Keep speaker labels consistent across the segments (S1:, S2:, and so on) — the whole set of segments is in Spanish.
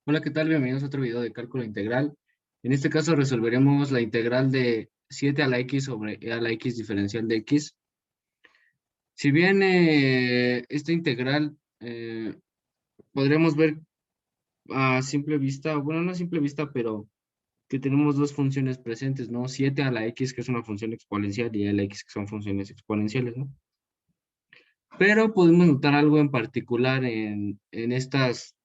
S1: Hola, ¿qué tal? Bienvenidos a otro video de cálculo integral. En este caso resolveremos la integral de 7 a la x sobre e a la x diferencial de x. Si bien esta integral podremos ver a simple vista, bueno, no a simple vista, pero que tenemos dos funciones presentes, ¿no? 7 a la x, que es una función exponencial, y e a la x, que son funciones exponenciales, ¿no? Pero podemos notar algo en particular en estas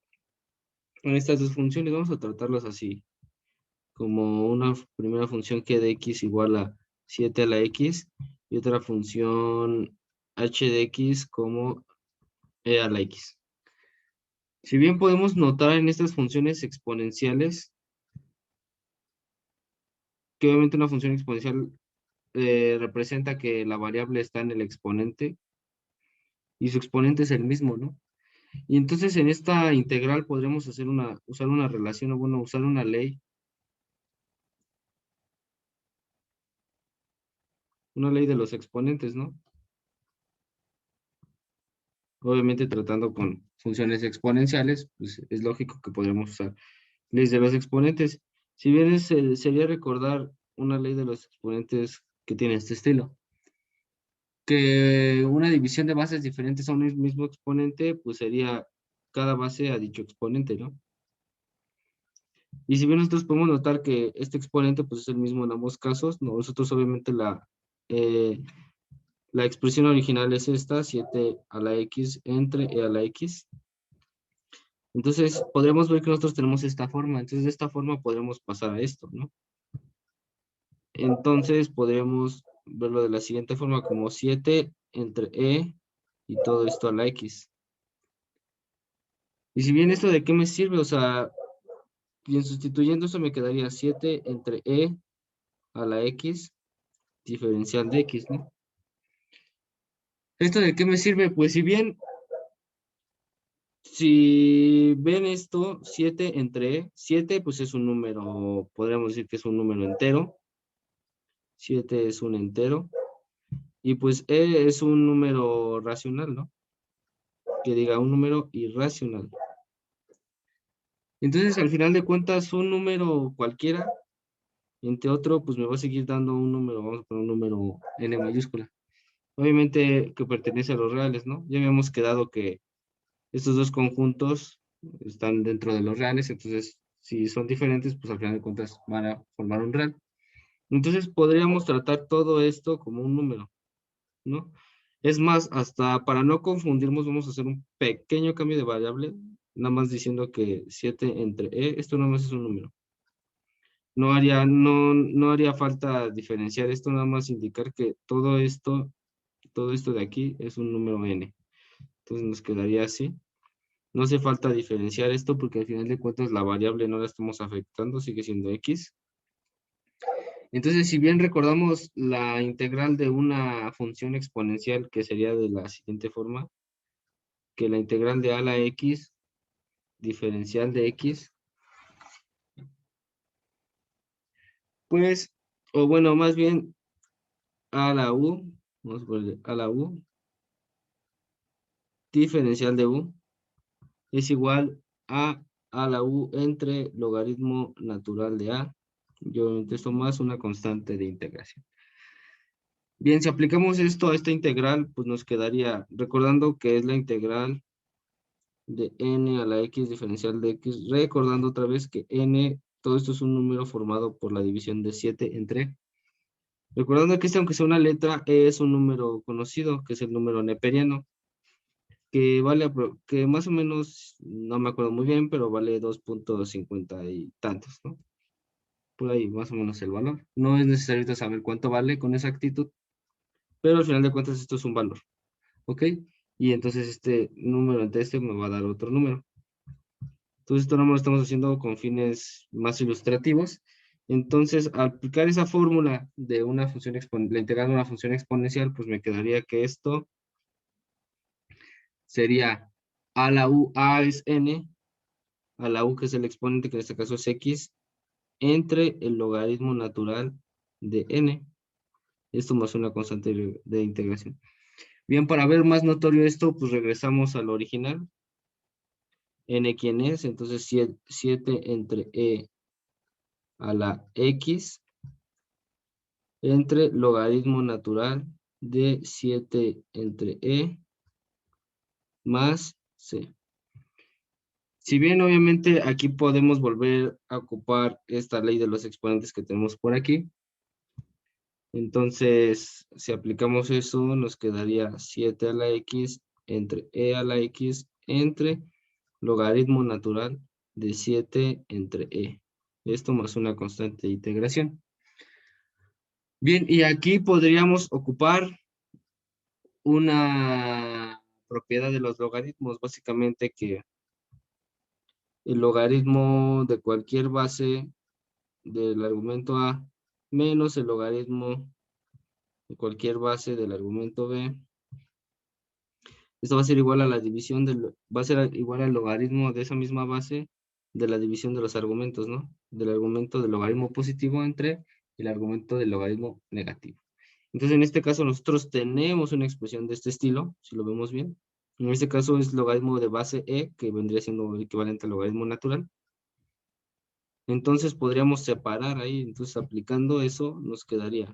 S1: dos funciones. Vamos a tratarlas así, como una primera función que de x igual a 7 a la x y otra función h de x como e a la x. Si bien podemos notar en estas funciones exponenciales que obviamente una función exponencial representa que la variable está en el exponente y su exponente es el mismo, ¿no? Y entonces en esta integral podremos usar una relación, o bueno, usar una ley de los exponentes, ¿no? Obviamente tratando con funciones exponenciales, pues es lógico que podríamos usar leyes de los exponentes. Si bien sería recordar una ley de los exponentes que tiene este estilo, que una división de bases diferentes a un mismo exponente, pues sería cada base a dicho exponente, ¿no? Y si bien nosotros podemos notar que este exponente pues es el mismo en ambos casos, nosotros obviamente eh, la expresión original es esta, 7 a la x entre e a la x. Entonces, podremos ver que nosotros tenemos esta forma. Entonces, de esta forma podremos pasar a esto, ¿no? Entonces, podremos verlo de la siguiente forma, como 7 entre e y todo esto a la x. Y si bien esto de qué me sirve, o sea, bien sustituyendo eso me quedaría 7 entre e a la x diferencial de x, ¿no? ¿Esto de qué me sirve? Pues si bien, si ven esto, 7 entre e, 7 pues es un número, podríamos decir que es un número entero. 7 es un entero. Y pues e es un número racional, ¿no? Que diga un número irracional. Entonces, al final de cuentas, un número cualquiera, entre otro, pues me va a seguir dando un número, vamos a poner un número n mayúscula. Obviamente que pertenece a los reales, ¿no? Ya habíamos quedado que estos dos conjuntos están dentro de los reales, entonces, si son diferentes, pues al final de cuentas van a formar un real. Entonces, podríamos tratar todo esto como un número, ¿no? Es más, hasta para no confundirnos, vamos a hacer un pequeño cambio de variable, nada más diciendo que 7 entre e, esto nada más es un número. No haría falta diferenciar esto, nada más indicar que todo esto de aquí es un número n. Entonces nos quedaría así. No hace falta diferenciar esto porque al final de cuentas la variable no la estamos afectando, sigue siendo x. Entonces, si bien recordamos la integral de una función exponencial, que sería de la siguiente forma, que la integral de a la x diferencial de x, pues, o bueno, más bien a la u, vamos a ponerle a la u, diferencial de u, es igual a la u entre logaritmo natural de a, y obviamente esto más una constante de integración. Bien, si aplicamos esto a esta integral, pues nos quedaría, recordando que es la integral de n a la x diferencial de x, recordando otra vez que n, todo esto es un número formado por la división de 7 entre. Recordando que este, aunque sea una letra, es un número conocido, que es el número neperiano, que vale, que más o menos, no me acuerdo muy bien, pero vale 2,50 y tantos, ¿no? Por ahí más o menos el valor. No es necesario saber cuánto vale con exactitud, pero al final de cuentas esto es un valor, ¿ok? Y entonces este número entre este me va a dar otro número. Entonces esto no lo estamos haciendo con fines más ilustrativos. Entonces, al aplicar esa fórmula de una función exponencial, la integral de una función exponencial, pues me quedaría que esto sería a la u, a es n, a la u que es el exponente, que en este caso es x, entre el logaritmo natural de n. Esto más una constante de integración. Bien, para ver más notorio esto, pues regresamos al original. n quién es, entonces 7 entre e a la x entre logaritmo natural de 7 entre e más c. Si bien obviamente aquí podemos volver a ocupar esta ley de los exponentes que tenemos por aquí, entonces si aplicamos eso nos quedaría 7 a la x entre e a la x entre logaritmo natural de 7 entre e. Esto más una constante de integración. Bien, y aquí podríamos ocupar una propiedad de los logaritmos, básicamente que el logaritmo de cualquier base del argumento A menos el logaritmo de cualquier base del argumento B. Esto va a ser igual a la división va a ser igual al logaritmo de esa misma base de la división de los argumentos, ¿no? Del argumento del logaritmo positivo entre el argumento del logaritmo negativo. Entonces, en este caso, nosotros tenemos una expresión de este estilo, si lo vemos bien. En este caso es logaritmo de base e, que vendría siendo el equivalente al logaritmo natural. Entonces, podríamos separar ahí. Entonces, aplicando eso, nos quedaría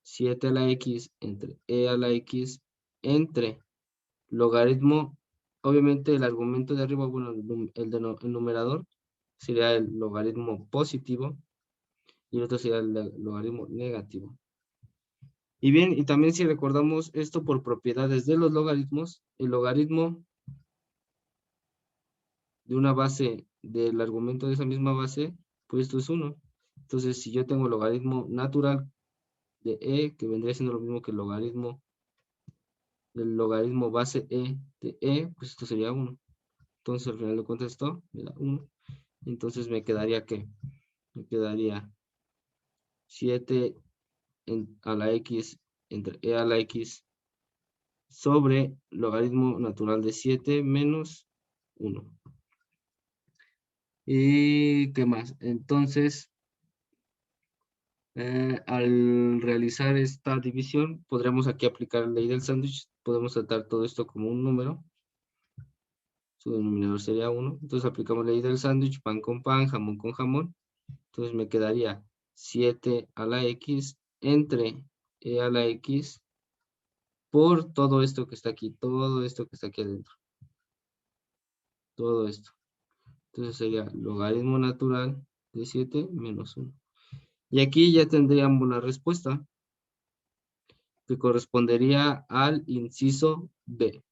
S1: 7 a la x entre e a la x entre logaritmo, obviamente el argumento de arriba, bueno, el numerador sería el logaritmo positivo y el otro sería el logaritmo negativo. Y bien, y también si recordamos esto por propiedades de los logaritmos, el logaritmo de una base del argumento de esa misma base, pues esto es 1. Entonces, si yo tengo logaritmo natural de e, que vendría siendo lo mismo que el logaritmo del logaritmo base e de e, pues esto sería 1. Entonces, al final de cuentas esto me da 1. Entonces, me quedaría, ¿qué? Me quedaría 7 a la x entre e a la x sobre logaritmo natural de 7 menos 1. ¿Y qué más? Entonces, al realizar esta división, podremos aquí aplicar la ley del sándwich. Podemos tratar todo esto como un número. Su denominador sería 1. Entonces aplicamos la ley del sándwich, pan con pan, jamón con jamón. Entonces me quedaría 7 a la x entre e a la x por todo esto que está aquí, todo esto que está aquí adentro. Todo esto. Entonces sería logaritmo natural de 7 menos 1. Y aquí ya tendríamos la respuesta que correspondería al inciso B.